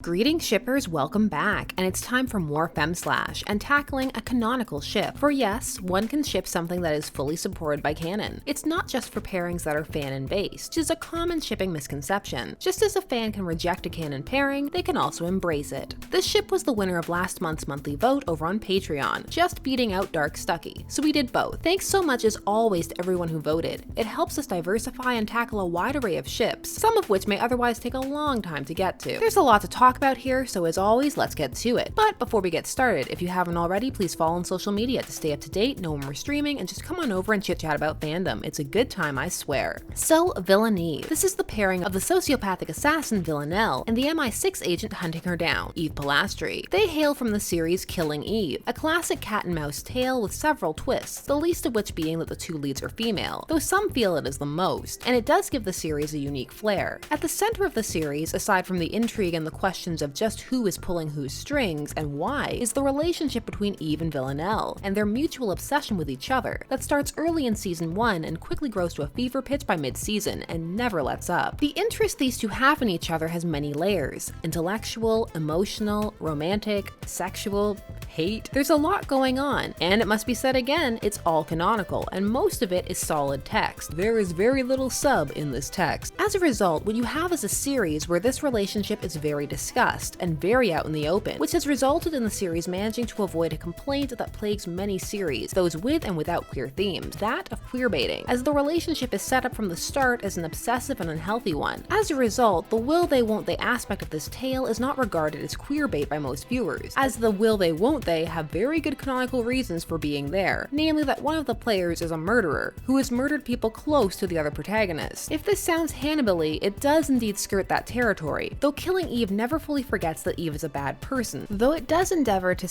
Greetings shippers, welcome back, and it's time for more Femslash and tackling a canonical ship. For yes, one can ship something that is fully supported by canon. It's not just for pairings that are fanon-based, which is a common shipping misconception. Just as a fan can reject a canon pairing, they can also embrace it. This ship was the winner of last month's monthly vote over on Patreon, just beating out Dark Stucky, so we did both. Thanks so much as always to everyone who voted. It helps us diversify and tackle a wide array of ships, some of which may otherwise take a long time to get to. There's a lot to talk about here, so as always, let's get to it. But before we get started, if you haven't already, please follow on social media to stay up to date, know when we're streaming, and just come on over and chit chat about fandom. It's a good time, I swear. So, Villaneve. This is the pairing of the sociopathic assassin Villaneve and the MI6 agent hunting her down, Eve Pilastri. They hail from the series Killing Eve, a classic cat and mouse tale with several twists, the least of which being that the two leads are female, though some feel it is the most, and it does give the series a unique flair. At the center of the series, aside from the intrigue and the questions of just who is pulling whose strings and why, is the relationship between Eve and Villanelle, and their mutual obsession with each other that starts early in season 1 and quickly grows to a fever pitch by mid-season and never lets up. The interest these two have in each other has many layers: intellectual, emotional, romantic, sexual, hate. There's a lot going on, and it must be said again, it's all canonical, and most of it is solid text. There is very little sub in this text. As a result, what you have is a series where this relationship is very discussed and very out in the open, which has resulted in the series managing to avoid a complaint that plagues many series, those with and without queer themes, that of queerbaiting, as the relationship is set up from the start as an obsessive and unhealthy one. As a result, the will they won't they aspect of this tale is not regarded as queerbait by most viewers, as the will they won't they have very good canonical reasons for being there, namely that one of the players is a murderer, who has murdered people close to the other protagonist. If this sounds Hannibal-y, it does indeed skirt that territory, though Killing Eve never fully forgets that Eve is a bad person, though it does endeavor to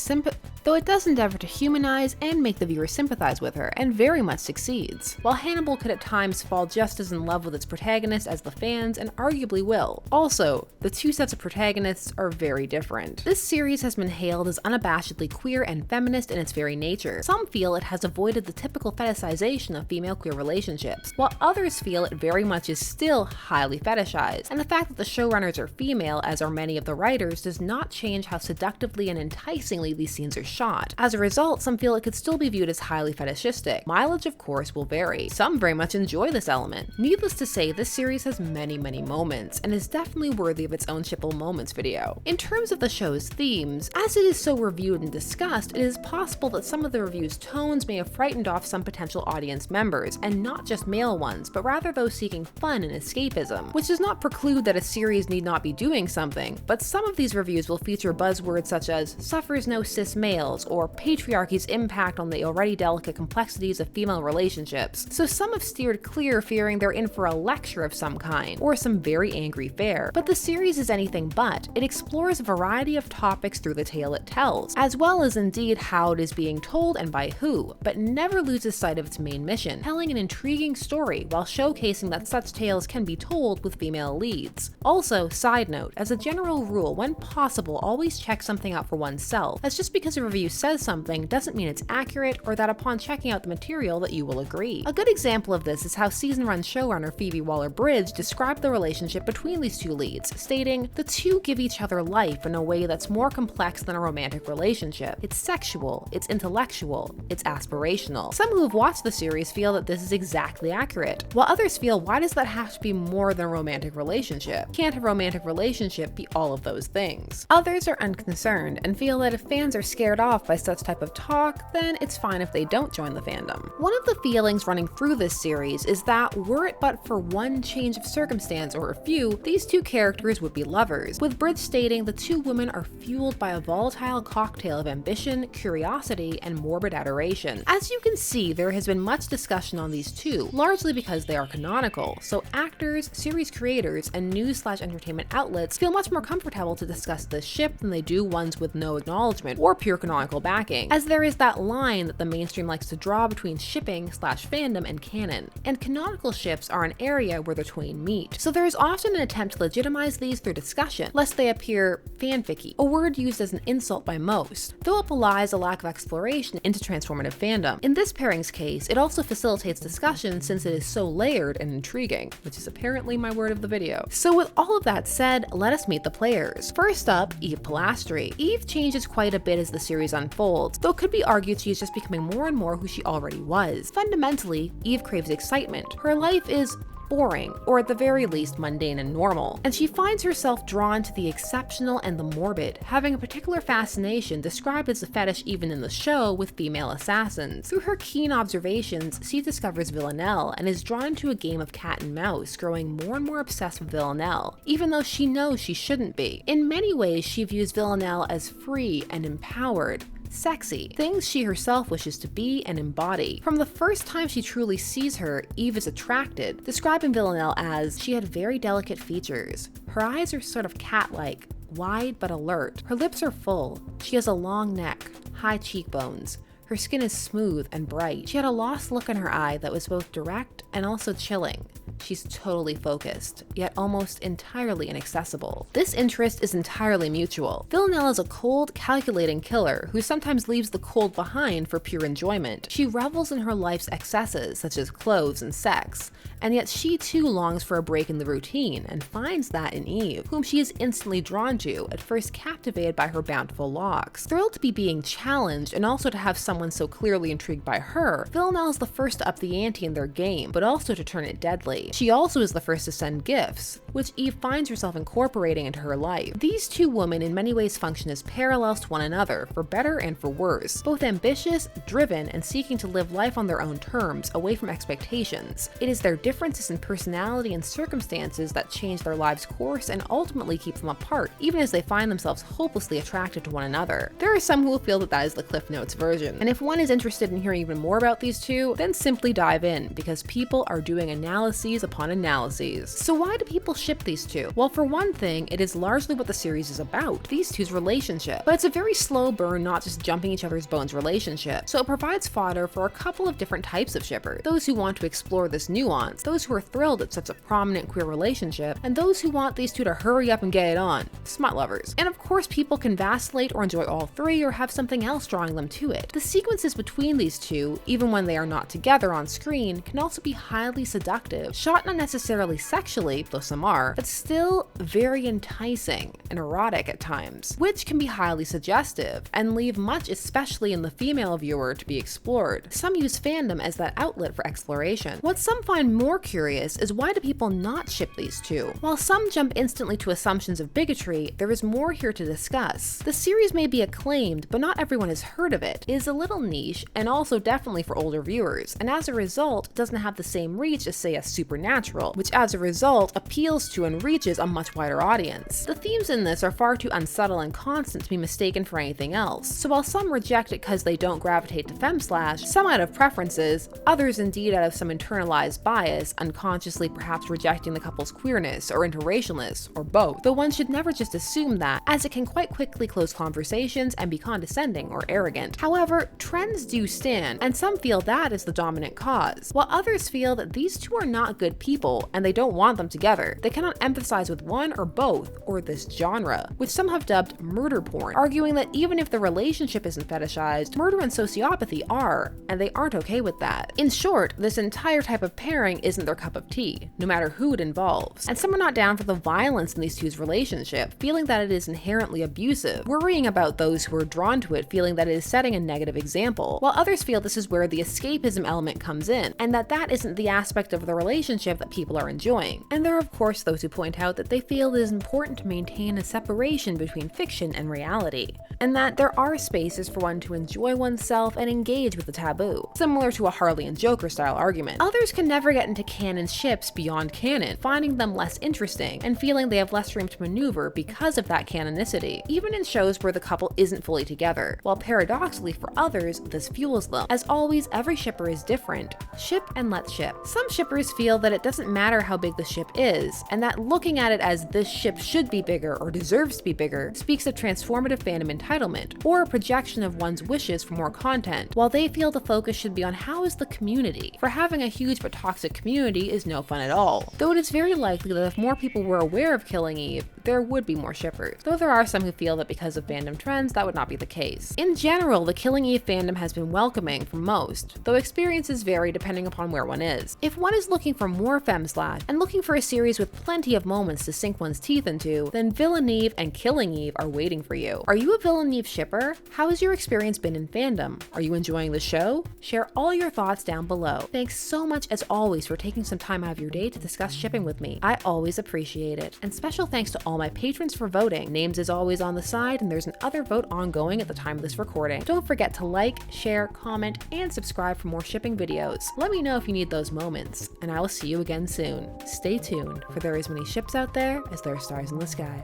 humanize and make the viewer sympathize with her, and very much succeeds. While Hannibal could at times fall just as in love with its protagonist as the fans, and arguably will. Also, the two sets of protagonists are very different. This series has been hailed as unabashedly queer and feminist in its very nature. Some feel it has avoided the typical fetishization of female queer relationships, while others feel it very much is still highly fetishized, and the fact that the showrunners are female, as are many of the writers, does not change how seductively and enticingly these scenes are shot. As a result, some feel it could still be viewed as highly fetishistic. Mileage, of course, will vary. Some very much enjoy this element. Needless to say, this series has many moments, and is definitely worthy of its own Shippable Moments video. In terms of the show's themes, as it is so reviewed and discussed, it is possible that some of the review's tones may have frightened off some potential audience members, and not just male ones, but rather those seeking fun and escapism, which does not preclude that a series need not be doing something, but some of these reviews will feature buzzwords such as suffers no cis males, or patriarchy's impact on the already delicate complexities of female relationships, so some have steered clear fearing they're in for a lecture of some kind, or some very angry fare. But the series is anything but. It explores a variety of topics through the tale it tells, as well as indeed how it is being told and by who, but never loses sight of its main mission, telling an intriguing story while showcasing that such tales can be told with female leads. Also, side note, as a general rule, when possible, always check something out for oneself, as just because a review says something doesn't mean it's accurate, or that upon checking out the material that you will agree. A good example of this is how season-run showrunner Phoebe Waller-Bridge described the relationship between these two leads, stating, "The two give each other life in a way that's more complex than a romantic relationship. It's sexual, it's intellectual, it's aspirational." Some who have watched the series feel that this is exactly accurate, while others feel, why does that have to be more than a romantic relationship? Can't a romantic relationship be all of those things? Others are unconcerned and feel that if fans are scared off by such type of talk, then it's fine if they don't join the fandom. One of the feelings running through this series is that were it but for one change of circumstance or a few, these two characters would be lovers, with Bridge stating the two women are fueled by a volatile cocktail of ambition, curiosity, and morbid adoration. As you can see, there has been much discussion on these two, largely because they are canonical, so actors, series creators, and news/entertainment outlets feel much more comfortable to discuss this ship than they do ones with no acknowledgement or pure canonical backing, as there is that line that the mainstream likes to draw between shipping/fandom and canon, and canonical ships are an area where the twain meet, so there is often an attempt to legitimize these through discussion, lest they appear fanficky, a word used as an insult by most, though it belies a lack of exploration into transformative fandom. In this pairing's case, it also facilitates discussion since it is so layered and intriguing, which is apparently my word of the video. So with all of that said, let us meet the players. First up, Eve Pilastri. Eve changes quite a bit as the series unfolds, though it could be argued she is just becoming more and more who she already was. Fundamentally, Eve craves excitement. Her life is boring, or at the very least mundane and normal, and she finds herself drawn to the exceptional and the morbid, having a particular fascination described as a fetish even in the show with female assassins. Through her keen observations, she discovers Villaneve and is drawn to a game of cat and mouse, growing more and more obsessed with Villaneve, even though she knows she shouldn't be. In many ways, she views Villaneve as free and empowered, sexy, things she herself wishes to be and embody. From the first time she truly sees her, Eve is attracted, describing Villaneve as, she had very delicate features. Her eyes are sort of cat-like, wide but alert. Her lips are full. She has a long neck, high cheekbones. Her skin is smooth and bright. She had a lost look in her eye that was both direct and also chilling. She's totally focused, yet almost entirely inaccessible. This interest is entirely mutual. Villanelle is a cold, calculating killer who sometimes leaves the cold behind for pure enjoyment. She revels in her life's excesses, such as clothes and sex, and yet she too longs for a break in the routine and finds that in Eve, whom she is instantly drawn to, at first captivated by her bountiful locks. Thrilled to be being challenged and also to have someone so clearly intrigued by her, Villanelle is the first to up the ante in their game, but also to turn it deadly. She also is the first to send gifts, which Eve finds herself incorporating into her life. These two women in many ways function as parallels to one another, for better and for worse, both ambitious, driven, and seeking to live life on their own terms, away from expectations. It is their differences in personality and circumstances that change their lives' course and ultimately keep them apart, even as they find themselves hopelessly attracted to one another. There are some who will feel that that is the Cliff Notes version, and if one is interested in hearing even more about these two, then simply dive in, because people are doing analyses upon analyses. So why do people ship these two? Well, for one thing, it is largely what the series is about, these two's relationship. But it's a very slow burn, not just jumping each other's bones relationship, so it provides fodder for a couple of different types of shippers. Those who want to explore this nuance, those who are thrilled at such a prominent queer relationship, and those who want these two to hurry up and get it on, smut lovers. And of course, people can vacillate or enjoy all three or have something else drawing them to it. The sequences between these two, even when they are not together on screen, can also be highly seductive, shot not necessarily sexually, though some are, but still very enticing and erotic at times, which can be highly suggestive and leave much, especially in the female viewer, to be explored. Some use fandom as that outlet for exploration. What some find more curious is why do people not ship these two? While some jump instantly to assumptions of bigotry, there is more here to discuss. The series may be acclaimed, but not everyone has heard of it. It is a little niche and also definitely for older viewers, and as a result doesn't have the same reach as, say, a Supernatural, which as a result appeals to and reaches a much wider audience. The themes in this are far too unsubtle and constant to be mistaken for anything else, so while some reject it because they don't gravitate to Femslash, some out of preferences, others indeed out of some internalized bias, unconsciously perhaps rejecting the couple's queerness or interracialness, or both, though one should never just assume that, as it can quite quickly close conversations and be condescending or arrogant. However, trends do stand, and some feel that is the dominant cause, while others feel that these two are not good people and they don't want them together. They cannot empathize with one or both, or this genre, which some have dubbed murder porn, arguing that even if the relationship isn't fetishized, murder and sociopathy are, and they aren't okay with that. In short, this entire type of pairing isn't their cup of tea, no matter who it involves. And some are not down for the violence in these two's relationship, feeling that it is inherently abusive, worrying about those who are drawn to it feeling that it is setting a negative example, while others feel this is where the escapism element comes in, and that isn't the aspect of the relationship that people are enjoying. And there are of course those who point out that they feel it is important to maintain a separation between fiction and reality, and that there are spaces for one to enjoy oneself and engage with the taboo, similar to a Harley and Joker style argument. Others can never get into canon ships beyond canon, finding them less interesting and feeling they have less room to maneuver because of that canonicity, even in shows where the couple isn't fully together, while paradoxically for others, this fuels them. As always, every shipper is different. Ship and let ship. Some shippers feel that it doesn't matter how big the ship is, and that looking at it as this ship should be bigger or deserves to be bigger speaks of transformative fandom entitlement, or a projection of one's wishes for more content, while they feel the focus should be on how is the community, for having a huge but toxic community is no fun at all. Though it is very likely that if more people were aware of Killing Eve, there would be more shippers, though there are some who feel that because of fandom trends, that would not be the case. In general, the Killing Eve fandom has been welcoming for most, though experiences vary depending upon where one is. If one is looking for more Femslash and looking for a series with plenty of moments to sink one's teeth into, then Villaneve and Killing Eve are waiting for you. Are you a Villaneve shipper? How has your experience been in fandom? Are you enjoying the show? Share all your thoughts down below. Thanks so much as always for taking some time out of your day to discuss shipping with me. I always appreciate it. And special thanks to all my patrons for voting. Names is always on the side, and there's another vote ongoing at the time of this recording. Don't forget to like, share, comment, and subscribe for more shipping videos. Let me know if you need those moments, and I will see you again soon. Stay tuned, for there are as many ships out there as there are stars in the sky.